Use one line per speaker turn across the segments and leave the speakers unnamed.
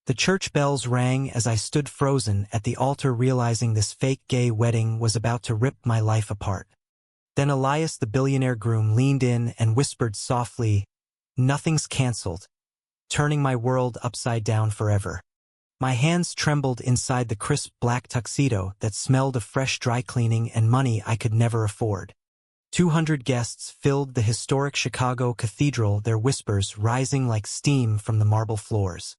The church bells rang as I stood frozen at the altar, realizing this fake gay wedding was about to rip my life apart. Then Elias, the billionaire groom, leaned in and whispered softly, "Nothing's canceled," turning my world upside down forever. My hands trembled inside the crisp black tuxedo that smelled of fresh dry cleaning and money I could never afford. 200 guests filled the historic Chicago cathedral, their whispers rising like steam from the marble floors.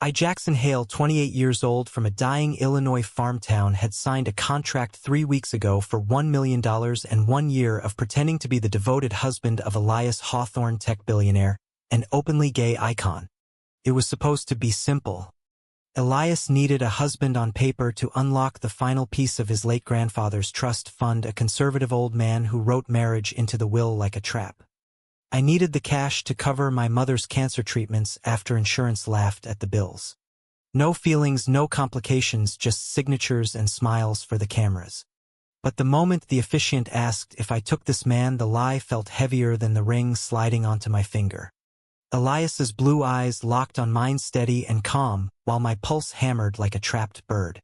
Jaxson Hale, 28 years old from a dying Illinois farm town, had signed a contract 3 weeks ago for $1 million and 1 year of pretending to be the devoted husband of Elias, Hawthorne tech billionaire, an openly gay icon. It was supposed to be simple. Elias needed a husband on paper to unlock the final piece of his late grandfather's trust fund, a conservative old man who wrote marriage into the will like a trap. I needed the cash to cover my mother's cancer treatments after insurance laughed at the bills. No feelings, no complications, just signatures and smiles for the cameras. But the moment the officiant asked if I took this man, the lie felt heavier than the ring sliding onto my finger. Elias's blue eyes locked on mine, steady and calm, while my pulse hammered like a trapped bird.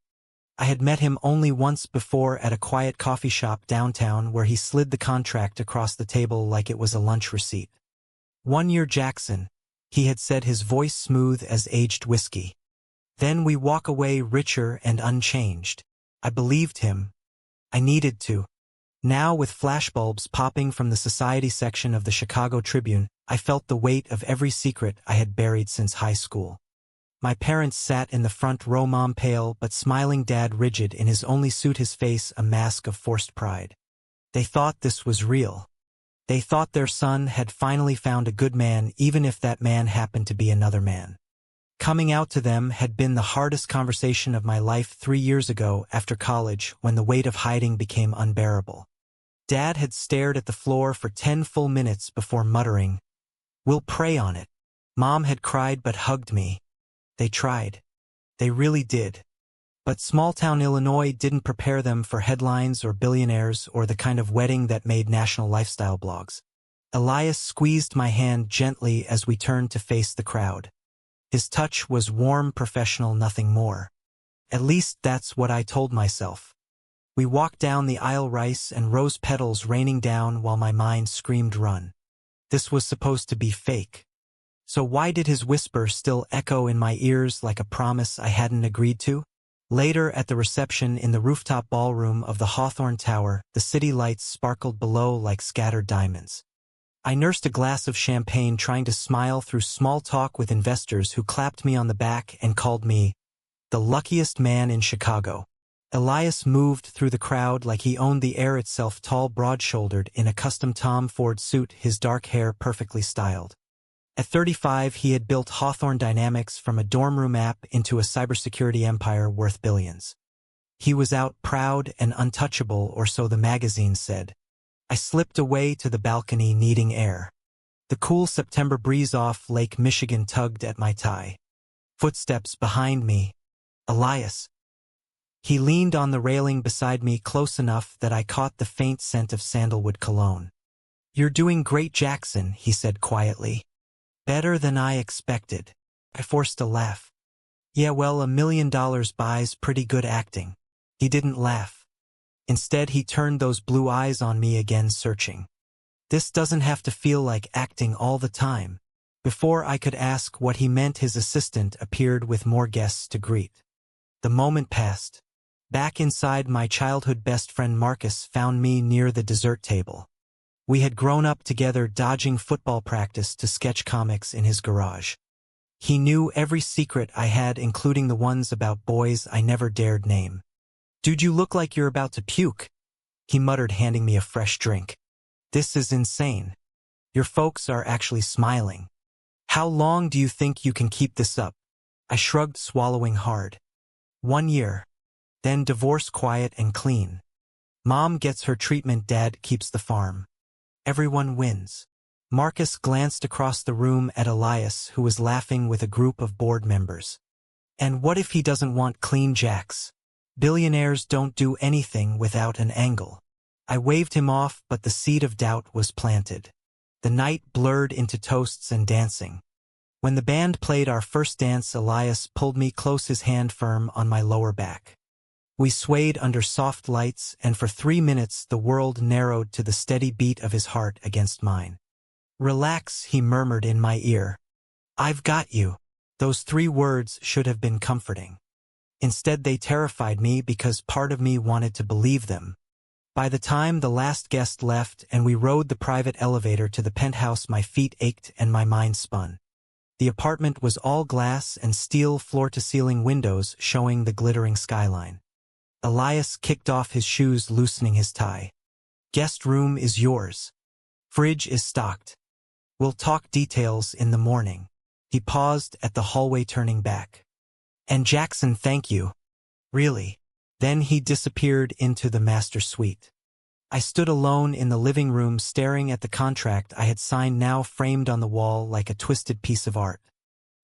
I had met him only once before at a quiet coffee shop downtown, where he slid the contract across the table like it was a lunch receipt. "1 year, Jaxson," he had said, his voice smooth as aged whiskey. "Then we walk away richer and unchanged." I believed him. I needed to. Now, with flashbulbs popping from the society section of the Chicago Tribune, I felt the weight of every secret I had buried since high school. My parents sat in the front row, mom pale but smiling, dad rigid in his only suit, his face a mask of forced pride. They thought this was real. They thought their son had finally found a good man, even if that man happened to be another man. Coming out to them had been the hardest conversation of my life 3 years ago after college, when the weight of hiding became unbearable. Dad had stared at the floor for 10 full minutes before muttering, "We'll pray on it." Mom had cried but hugged me. They tried. They really did. But small-town Illinois didn't prepare them for headlines or billionaires or the kind of wedding that made national lifestyle blogs. Elias squeezed my hand gently as we turned to face the crowd. His touch was warm, professional, nothing more. At least that's what I told myself. We walked down the aisle, rice and rose petals raining down while my mind screamed, "Run." This was supposed to be fake. So why did his whisper still echo in my ears like a promise I hadn't agreed to? Later, at the reception in the rooftop ballroom of the Hawthorne Tower, the city lights sparkled below like scattered diamonds. I nursed a glass of champagne, trying to smile through small talk with investors who clapped me on the back and called me the luckiest man in Chicago. Elias moved through the crowd like he owned the air itself, tall, broad-shouldered, in a custom Tom Ford suit, his dark hair perfectly styled. At 35, he had built Hawthorne Dynamics from a dorm room app into a cybersecurity empire worth billions. He was out, proud and untouchable, or so the magazine said. I slipped away to the balcony, needing air. The cool September breeze off Lake Michigan tugged at my tie. Footsteps behind me. Elias. He leaned on the railing beside me, close enough that I caught the faint scent of sandalwood cologne. "You're doing great, Jaxson," he said quietly. "Better than I expected." I forced a laugh. "Yeah, well, $1 million buys pretty good acting." He didn't laugh. Instead, he turned those blue eyes on me again, searching. "This doesn't have to feel like acting all the time." Before I could ask what he meant, his assistant appeared with more guests to greet. The moment passed. Back inside, my childhood best friend Marcus found me near the dessert table. We had grown up together, dodging football practice to sketch comics in his garage. He knew every secret I had, including the ones about boys I never dared name. "Dude, you look like you're about to puke," he muttered, handing me a fresh drink. "This is insane. Your folks are actually smiling. How long do you think you can keep this up?" I shrugged, swallowing hard. 1 year. Then divorce, quiet and clean. Mom gets her treatment, Dad keeps the farm. Everyone wins. Marcus glanced across the room at Elias, who was laughing with a group of board members. "And what if he doesn't want clean, Jax? Billionaires don't do anything without an angle." I waved him off, but the seed of doubt was planted. The night blurred into toasts and dancing. When the band played our first dance, Elias pulled me close, his hand firm on my lower back. We swayed under soft lights, and for 3 minutes the world narrowed to the steady beat of his heart against mine. "Relax," he murmured in my ear. "I've got you." Those 3 words should have been comforting. Instead, they terrified me because part of me wanted to believe them. By the time the last guest left and we rode the private elevator to the penthouse, my feet ached and my mind spun. The apartment was all glass and steel floor-to-ceiling windows showing the glittering skyline. Elias kicked off his shoes, loosening his tie. "Guest room is yours. Fridge is stocked. We'll talk details in the morning." He paused at the hallway, turning back. "And Jaxson, thank you. Really." Then he disappeared into the master suite. I stood alone in the living room, staring at the contract I had signed, now framed on the wall like a twisted piece of art.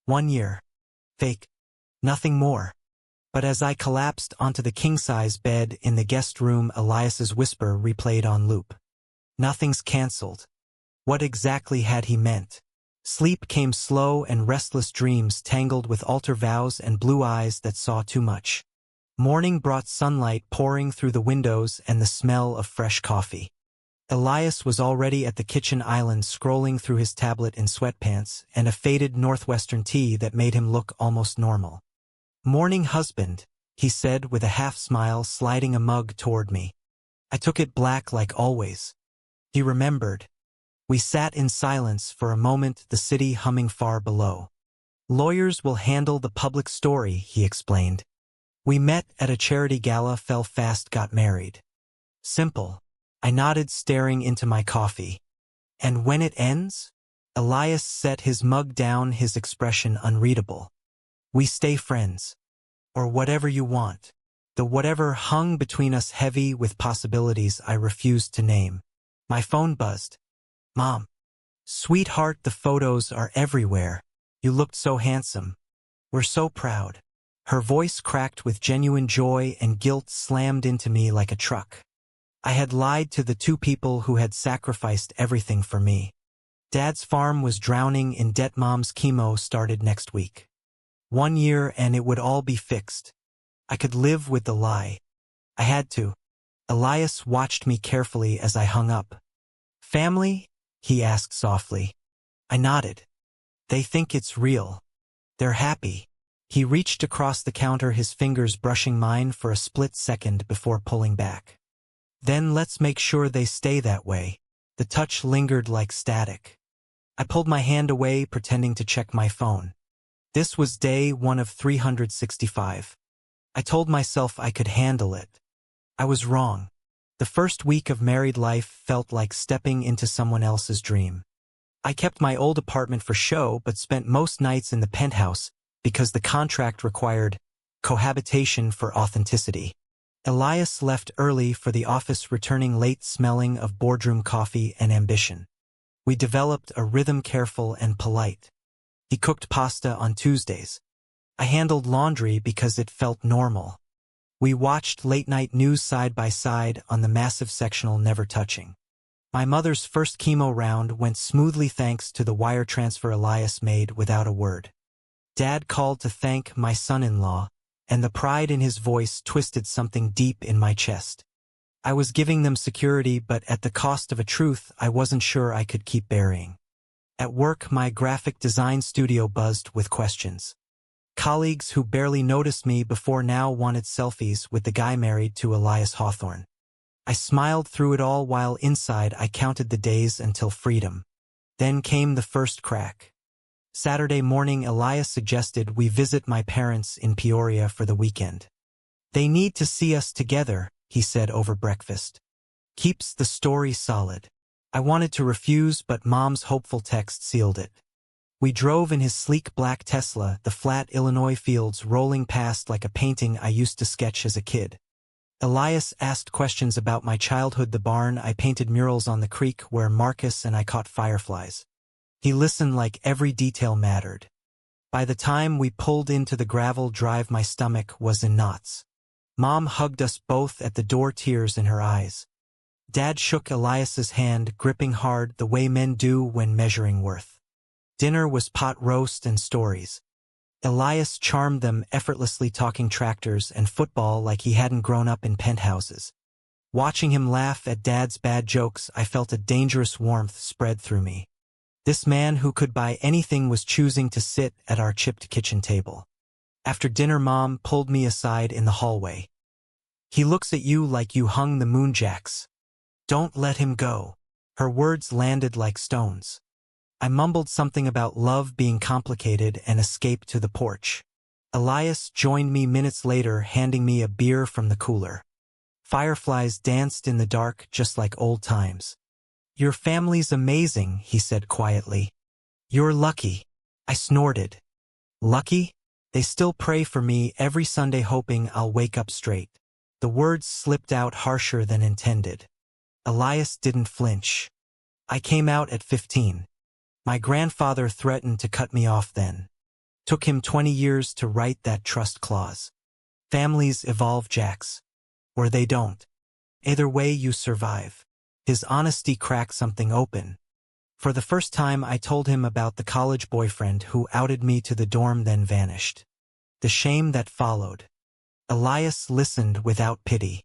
1 year. Fake. Nothing more. But as I collapsed onto the king-size bed in the guest room, Elias's whisper replayed on loop. "Nothing's cancelled." What exactly had he meant? Sleep came slow, and restless dreams tangled with altar vows and blue eyes that saw too much. Morning brought sunlight pouring through the windows and the smell of fresh coffee. Elias was already at the kitchen island, scrolling through his tablet in sweatpants and a faded Northwestern tea that made him look almost normal. "Morning, husband," he said with a half-smile, sliding a mug toward me. I took it, black like always. He remembered. We sat in silence for a moment, the city humming far below. "Lawyers will handle the public story," he explained. "We met at a charity gala, fell fast, got married. Simple." I nodded, staring into my coffee. "And when it ends?" Elias set his mug down, his expression unreadable. "We stay friends. Or whatever you want." The whatever hung between us, heavy with possibilities I refused to name. My phone buzzed. "Mom." "Sweetheart, the photos are everywhere. You looked so handsome. We're so proud." Her voice cracked with genuine joy, and guilt slammed into me like a truck. I had lied to the 2 people who had sacrificed everything for me. Dad's farm was drowning in debt. Mom's chemo started next week. 1 year and it would all be fixed. I could live with the lie. I had to. Elias watched me carefully as I hung up. "Family?" he asked softly. I nodded. "They think it's real. They're happy." He reached across the counter, his fingers brushing mine for a split second before pulling back. "Then let's make sure they stay that way." The touch lingered like static. I pulled my hand away, pretending to check my phone. This was day 1 of 365. I told myself I could handle it. I was wrong. The first week of married life felt like stepping into someone else's dream. I kept my old apartment for show, but spent most nights in the penthouse because the contract required cohabitation for authenticity. Elias left early for the office, returning late, smelling of boardroom coffee and ambition. We developed a rhythm, careful and polite. He cooked pasta on Tuesdays. I handled laundry because it felt normal. We watched late-night news side by side on the massive sectional, never touching. My mother's first chemo round went smoothly thanks to the wire transfer Elias made without a word. Dad called to thank my son-in-law, and the pride in his voice twisted something deep in my chest. I was giving them security, but at the cost of a truth I wasn't sure I could keep burying. At work, my graphic design studio buzzed with questions. Colleagues who barely noticed me before now wanted selfies with the guy married to Elias Hawthorne. I smiled through it all while inside I counted the days until freedom. Then came the first crack. Saturday morning, Elias suggested we visit my parents in Peoria for the weekend. "They need to see us together," he said over breakfast. "Keeps the story solid." I wanted to refuse, but Mom's hopeful text sealed it. We drove in his sleek black Tesla, the flat Illinois fields rolling past like a painting I used to sketch as a kid. Elias asked questions about my childhood, the barn I painted, murals on the creek where Marcus and I caught fireflies. He listened like every detail mattered. By the time we pulled into the gravel drive, my stomach was in knots. Mom hugged us both at the door, tears in her eyes. Dad shook Elias's hand, gripping hard the way men do when measuring worth. Dinner was pot roast and stories. Elias charmed them, effortlessly talking tractors and football like he hadn't grown up in penthouses. Watching him laugh at Dad's bad jokes, I felt a dangerous warmth spread through me. This man who could buy anything was choosing to sit at our chipped kitchen table. After dinner, Mom pulled me aside in the hallway. "He looks at you like you hung the moon, Jax. Don't let him go." Her words landed like stones. I mumbled something about love being complicated and escaped to the porch. Elias joined me minutes later, handing me a beer from the cooler. Fireflies danced in the dark just like old times. "Your family's amazing," he said quietly. "You're lucky." I snorted. "Lucky? They still pray for me every Sunday hoping I'll wake up straight." The words slipped out harsher than intended. Elias didn't flinch. "I came out at 15. My grandfather threatened to cut me off then. Took him 20 years to write that trust clause. Families evolve, Jax. Or they don't. Either way, you survive." His honesty cracked something open. For the first time, I told him about the college boyfriend who outed me to the dorm then vanished. The shame that followed. Elias listened without pity.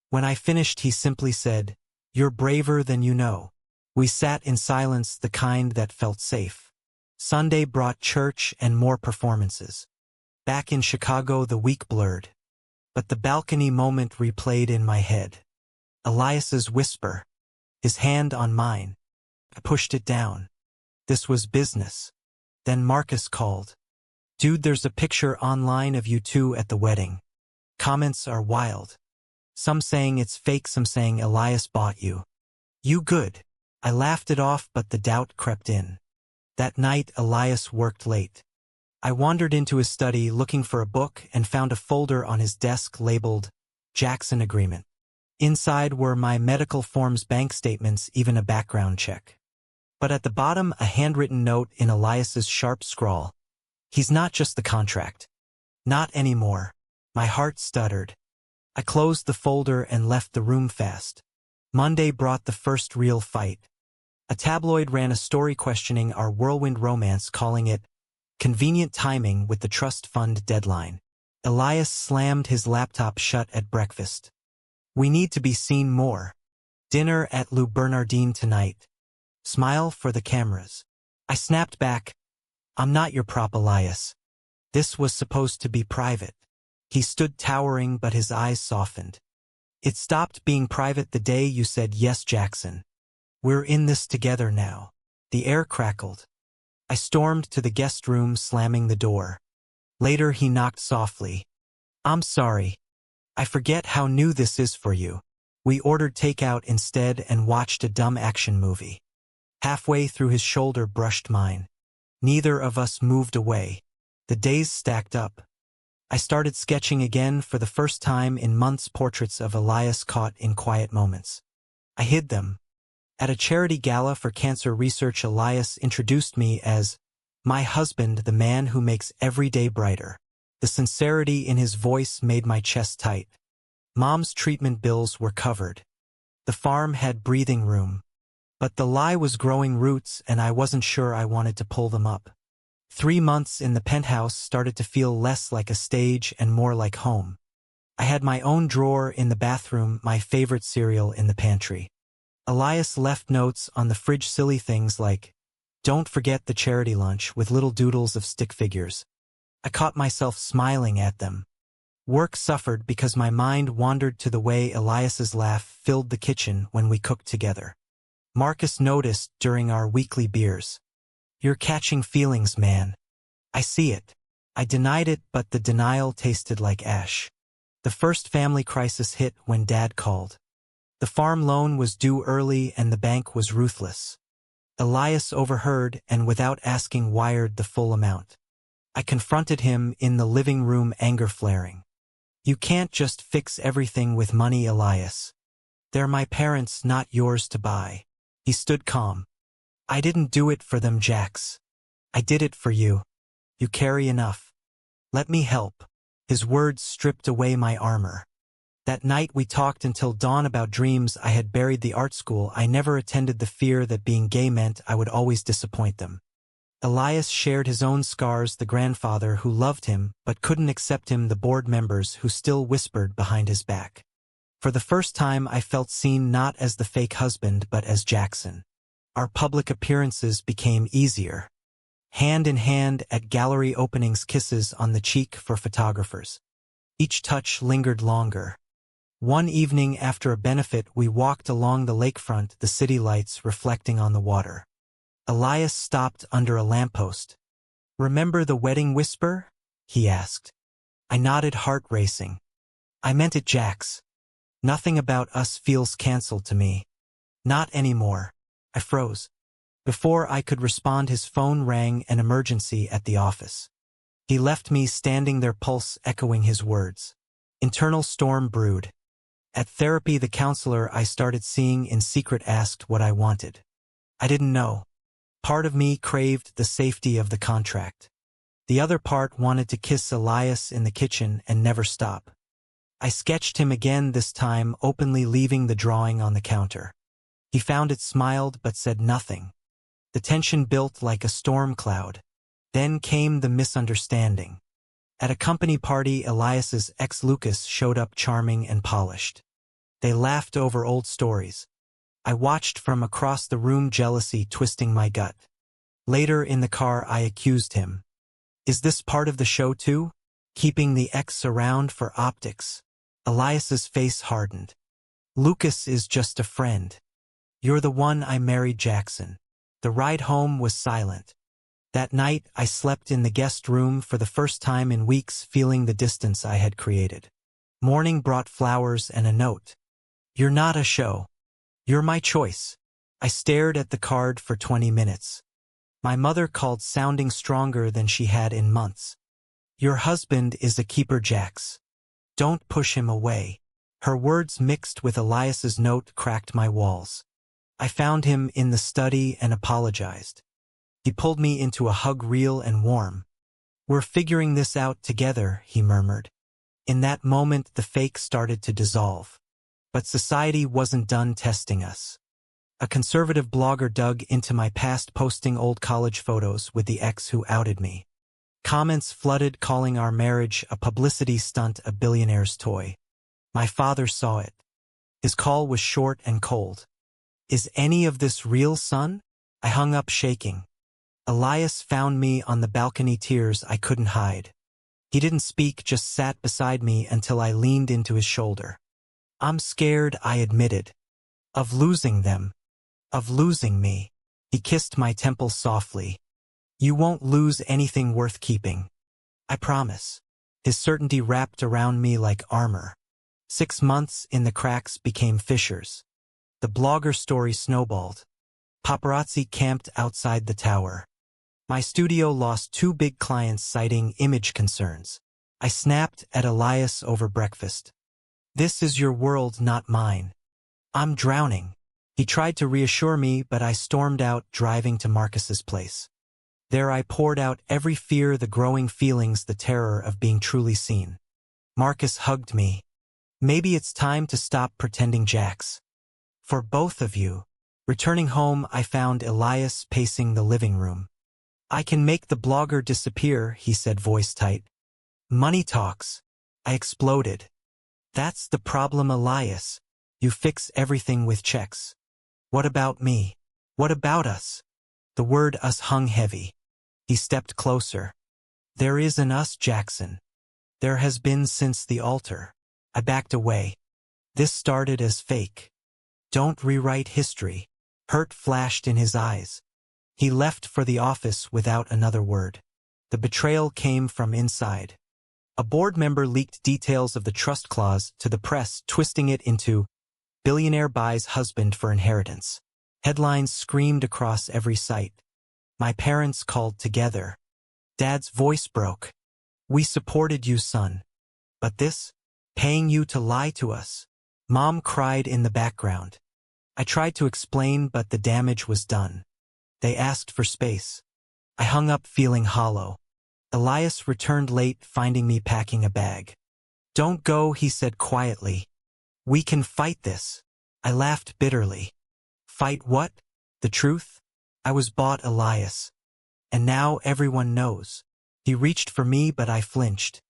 When I finished, he simply said, "You're braver than you know." We sat in silence, the kind that felt safe. Sunday brought church and more performances. Back in Chicago, the week blurred. But the balcony moment replayed in my head. Elias's whisper. His hand on mine. I pushed it down. This was business. Then Marcus called. "Dude, there's a picture online of you two at the wedding. Comments are wild. Some saying it's fake, some saying Elias bought you. You good?" I laughed it off, but the doubt crept in. That night, Elias worked late. I wandered into his study looking for a book and found a folder on his desk labeled Jaxson Agreement. Inside were my medical forms, bank statements, even a background check. But at the bottom, a handwritten note in Elias's sharp scrawl. "He's not just the contract. Not anymore." My heart stuttered. I closed the folder and left the room fast. Monday brought the first real fight. A tabloid ran a story questioning our whirlwind romance, calling it convenient timing with the trust fund deadline. Elias slammed his laptop shut at breakfast. "We need to be seen more. Dinner at Lou Bernardine tonight. Smile for the cameras." I snapped back, "I'm not your prop, Elias. This was supposed to be private." He stood towering, but his eyes softened. "It stopped being private the day you said yes, Jaxson. We're in this together now." The air crackled. I stormed to the guest room, slamming the door. Later, he knocked softly. "I'm sorry. I forget how new this is for you. We ordered takeout instead and watched a dumb action movie." Halfway through, his shoulder brushed mine. Neither of us moved away. The days stacked up. I started sketching again, for the first time in months, portraits of Elias caught in quiet moments. I hid them. At a charity gala for cancer research, Elias introduced me as my husband, the man who makes every day brighter. The sincerity in his voice made my chest tight. Mom's treatment bills were covered. The farm had breathing room. But the lie was growing roots, and I wasn't sure I wanted to pull them up. 3 months in the penthouse started to feel less like a stage and more like home. I had my own drawer in the bathroom, my favorite cereal in the pantry. Elias left notes on the fridge, silly things like, "Don't forget the charity lunch," with little doodles of stick figures. I caught myself smiling at them. Work suffered because my mind wandered to the way Elias's laugh filled the kitchen when we cooked together. Marcus noticed during our weekly beers. "You're catching feelings, man." "I see it." I denied it, but the denial tasted like ash. The first family crisis hit when Dad called. The farm loan was due early and the bank was ruthless. Elias overheard and without asking wired the full amount. I confronted him in the living room, anger flaring. "You can't just fix everything with money, Elias. They're my parents, not yours to buy." He stood calm. "I didn't do it for them, Jax. I did it for you. You carry enough. Let me help." His words stripped away my armor. That night we talked until dawn about dreams I had buried, the art school I never attended, the fear that being gay meant I would always disappoint them. Elias shared his own scars, the grandfather who loved him but couldn't accept him, the board members who still whispered behind his back. For the first time I felt seen, not as the fake husband but as Jaxson. Our public appearances became easier. Hand in hand at gallery openings, kisses on the cheek for photographers. Each touch lingered longer. One evening after a benefit, we walked along the lakefront, the city lights reflecting on the water. Elias stopped under a lamppost. "Remember the wedding whisper?" he asked. I nodded, heart racing. "I meant it, Jax. Nothing about us feels cancelled to me." "Not anymore." I froze. Before I could respond, his phone rang, an emergency at the office. He left me standing there, pulse echoing his words. Internal storm brewed. At therapy, the counselor I started seeing in secret asked what I wanted. I didn't know. Part of me craved the safety of the contract. The other part wanted to kiss Elias in the kitchen and never stop. I sketched him again, this time openly, leaving the drawing on the counter. He found it, smiled, but said nothing. The tension built like a storm cloud. Then came the misunderstanding. At a company party, Elias's ex Lucas showed up, charming and polished. They laughed over old stories. I watched from across the room, jealousy twisting my gut. Later in the car, I accused him. "Is this part of the show too? Keeping the ex around for optics?" Elias's face hardened. "Lucas is just a friend. You're the one I married, Jaxson." The ride home was silent. That night, I slept in the guest room for the first time in weeks, feeling the distance I had created. Morning brought flowers and a note. "You're not a show. You're my choice." I stared at the card for 20 minutes. My mother called, sounding stronger than she had in months. "Your husband is a keeper, Jax. Don't push him away." Her words mixed with Elias's note cracked my walls. I found him in the study and apologized. He pulled me into a hug, real and warm. "We're figuring this out together," he murmured. In that moment, the fake started to dissolve. But society wasn't done testing us. A conservative blogger dug into my past, posting old college photos with the ex who outed me. Comments flooded, calling our marriage a publicity stunt, a billionaire's toy. My father saw it. His call was short and cold. "Is any of this real, son?" I hung up, shaking. Elias found me on the balcony, tears I couldn't hide. He didn't speak, just sat beside me until I leaned into his shoulder. "I'm scared," I admitted. "Of losing them. Of losing me." He kissed my temple softly. "You won't lose anything worth keeping. I promise." His certainty wrapped around me like armor. 6 months in, the cracks became fissures. The blogger story snowballed. Paparazzi camped outside the tower. My studio lost 2 big clients, citing image concerns. I snapped at Elias over breakfast. "This is your world, not mine. I'm drowning." He tried to reassure me, but I stormed out, driving to Marcus's place. There I poured out every fear, the growing feelings, the terror of being truly seen. Marcus hugged me. "Maybe it's time to stop pretending, Jax. For both of you." Returning home, I found Elias pacing the living room. "I can make the blogger disappear," he said, voice tight. "Money talks." I exploded. "That's the problem, Elias. You fix everything with checks. What about me? What about us?" The word us hung heavy. He stepped closer. "There is an us, Jaxson. There has been since the altar." I backed away. "This started as fake. Don't rewrite history." Hurt flashed in his eyes. He left for the office without another word. The betrayal came from inside. A board member leaked details of the trust clause to the press, twisting it into "Billionaire buys husband for inheritance." Headlines screamed across every site. My parents called together. Dad's voice broke. "We supported you, son. But this? Paying you to lie to us?" Mom cried in the background. I tried to explain, but the damage was done. They asked for space. I hung up, feeling hollow. Elias returned late, finding me packing a bag. "Don't go," he said quietly. "We can fight this." I laughed bitterly. "Fight what? The truth?" I was bought, Elias. And now everyone knows. He reached for me, but I flinched.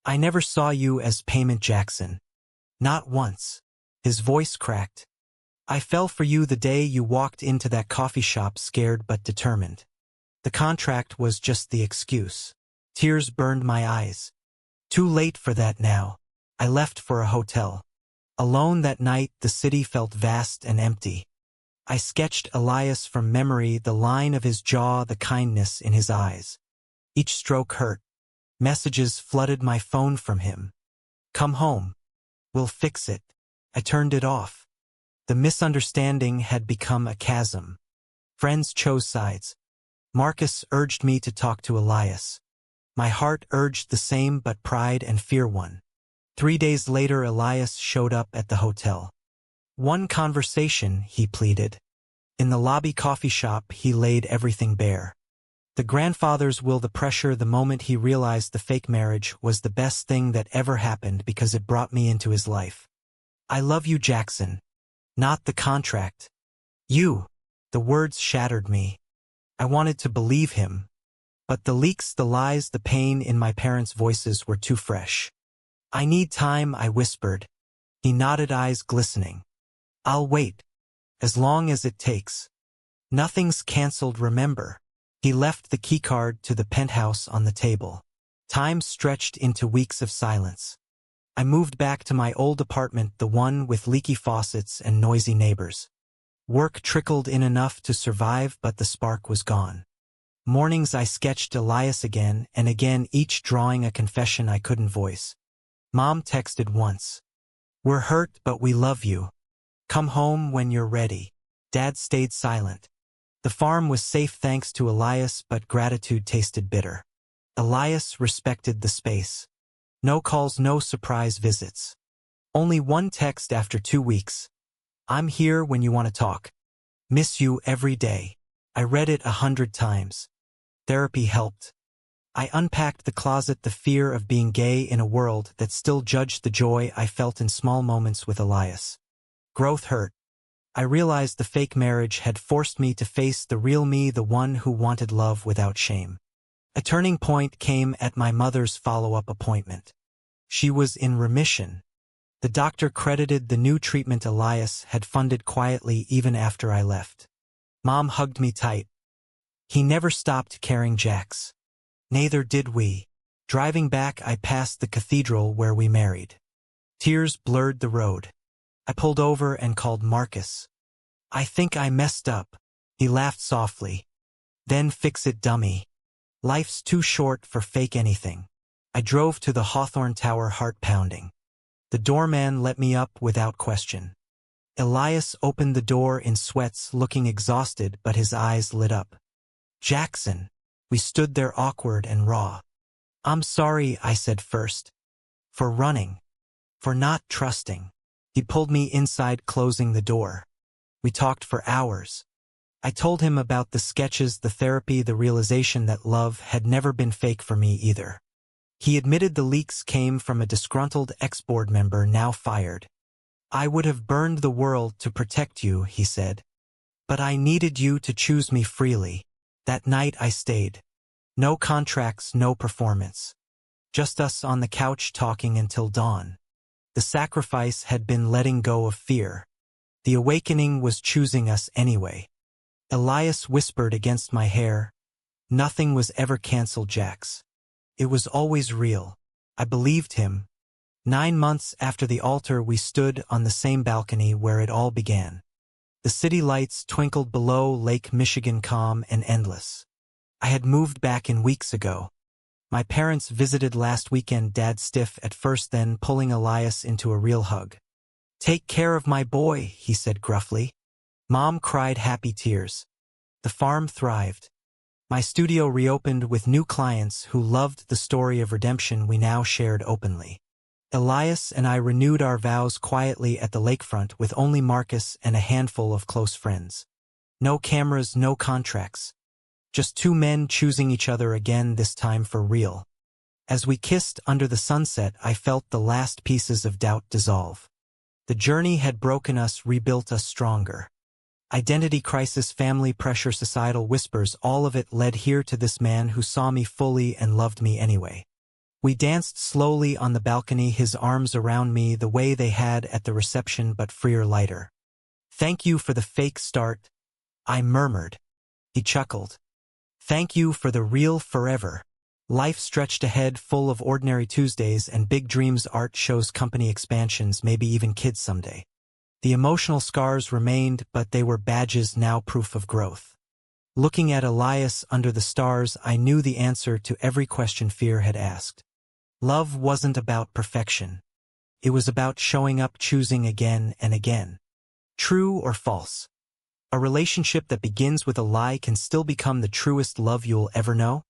I never saw you as payment, Jaxson. Not once. His voice cracked. I fell for you the day you walked into that coffee shop, scared but determined. The contract was just the excuse. Tears burned my eyes. Too late for that now. I left for a hotel. Alone that night, the city felt vast and empty. I sketched Elias from memory, the line of his jaw, the kindness in his eyes. Each stroke hurt. Messages flooded my phone from him. Come home. We'll fix it. I turned it off. The misunderstanding had become a chasm. Friends chose sides. Marcus urged me to talk to Elias. My heart urged the same, but pride and fear won. 3 days later, Elias showed up at the hotel. One conversation, he pleaded. In the lobby coffee shop, he laid everything bare. The grandfather's will, the pressure, the moment he realized the fake marriage was the best thing that ever happened because it brought me into his life. I love you, Jaxson. Not the contract. You. The words shattered me. I wanted to believe him. But the leaks, the lies, the pain in my parents' voices were too fresh. I need time, I whispered. He nodded, eyes glistening. I'll wait. As long as it takes. Nothing's cancelled, remember. He left the keycard to the penthouse on the table. Time stretched into weeks of silence. I moved back to my old apartment, the one with leaky faucets and noisy neighbors. Work trickled in enough to survive, but the spark was gone. Mornings I sketched Elias again and again, each drawing a confession I couldn't voice. Mom texted once. We're hurt, but we love you. Come home when you're ready. Dad stayed silent. The farm was safe thanks to Elias, but gratitude tasted bitter. Elias respected the space. No calls, no surprise visits. Only one text after 2 weeks. I'm here when you want to talk. Miss you every day. I read it 100 times. Therapy helped. I unpacked the closet, the fear of being gay in a world that still judged the joy I felt in small moments with Elias. Growth hurt. I realized the fake marriage had forced me to face the real me, the one who wanted love without shame. A turning point came at my mother's follow-up appointment. She was in remission. The doctor credited the new treatment Elias had funded quietly even after I left. Mom hugged me tight. He never stopped caring, Jax. Neither did we. Driving back, I passed the cathedral where we married. Tears blurred the road. I pulled over and called Marcus. I think I messed up. He laughed softly. Then fix it, dummy. Life's too short for fake anything. I drove to the Hawthorne Tower, heart pounding. The doorman let me up without question. Elias opened the door in sweats, looking exhausted, but his eyes lit up. Jaxson. We stood there awkward and raw. I'm sorry, I said first. For running. For not trusting. He pulled me inside, closing the door. We talked for hours. I told him about the sketches, the therapy, the realization that love had never been fake for me either. He admitted the leaks came from a disgruntled ex-board member now fired. I would have burned the world to protect you, he said. But I needed you to choose me freely. That night I stayed. No contracts, no performance. Just us on the couch talking until dawn. The sacrifice had been letting go of fear. The awakening was choosing us anyway. Elias whispered against my hair. Nothing was ever cancelled, Jax. It was always real. I believed him. 9 months after the altar, we stood on the same balcony where it all began. The city lights twinkled below, Lake Michigan calm and endless. I had moved back in weeks ago. My parents visited last weekend, Dad stiff at first, then pulling Elias into a real hug. Take care of my boy, he said gruffly. Mom cried happy tears. The farm thrived. My studio reopened with new clients who loved the story of redemption we now shared openly. Elias and I renewed our vows quietly at the lakefront with only Marcus and a handful of close friends. No cameras, no contracts. Just 2 men choosing each other again, this time for real. As we kissed under the sunset, I felt the last pieces of doubt dissolve. The journey had broken us, rebuilt us stronger. Identity crisis, family pressure, societal whispers, all of it led here to this man who saw me fully and loved me anyway. We danced slowly on the balcony, his arms around me the way they had at the reception, but freer, lighter. "Thank you for the fake start," I murmured. He chuckled. "Thank you for the real forever." Life stretched ahead, full of ordinary Tuesdays and big dreams, art shows, company expansions, maybe even kids someday. The emotional scars remained, but they were badges now, proof of growth. Looking at Elias under the stars, I knew the answer to every question fear had asked. Love wasn't about perfection. It was about showing up, choosing again and again. True or false? A relationship that begins with a lie can still become the truest love you'll ever know?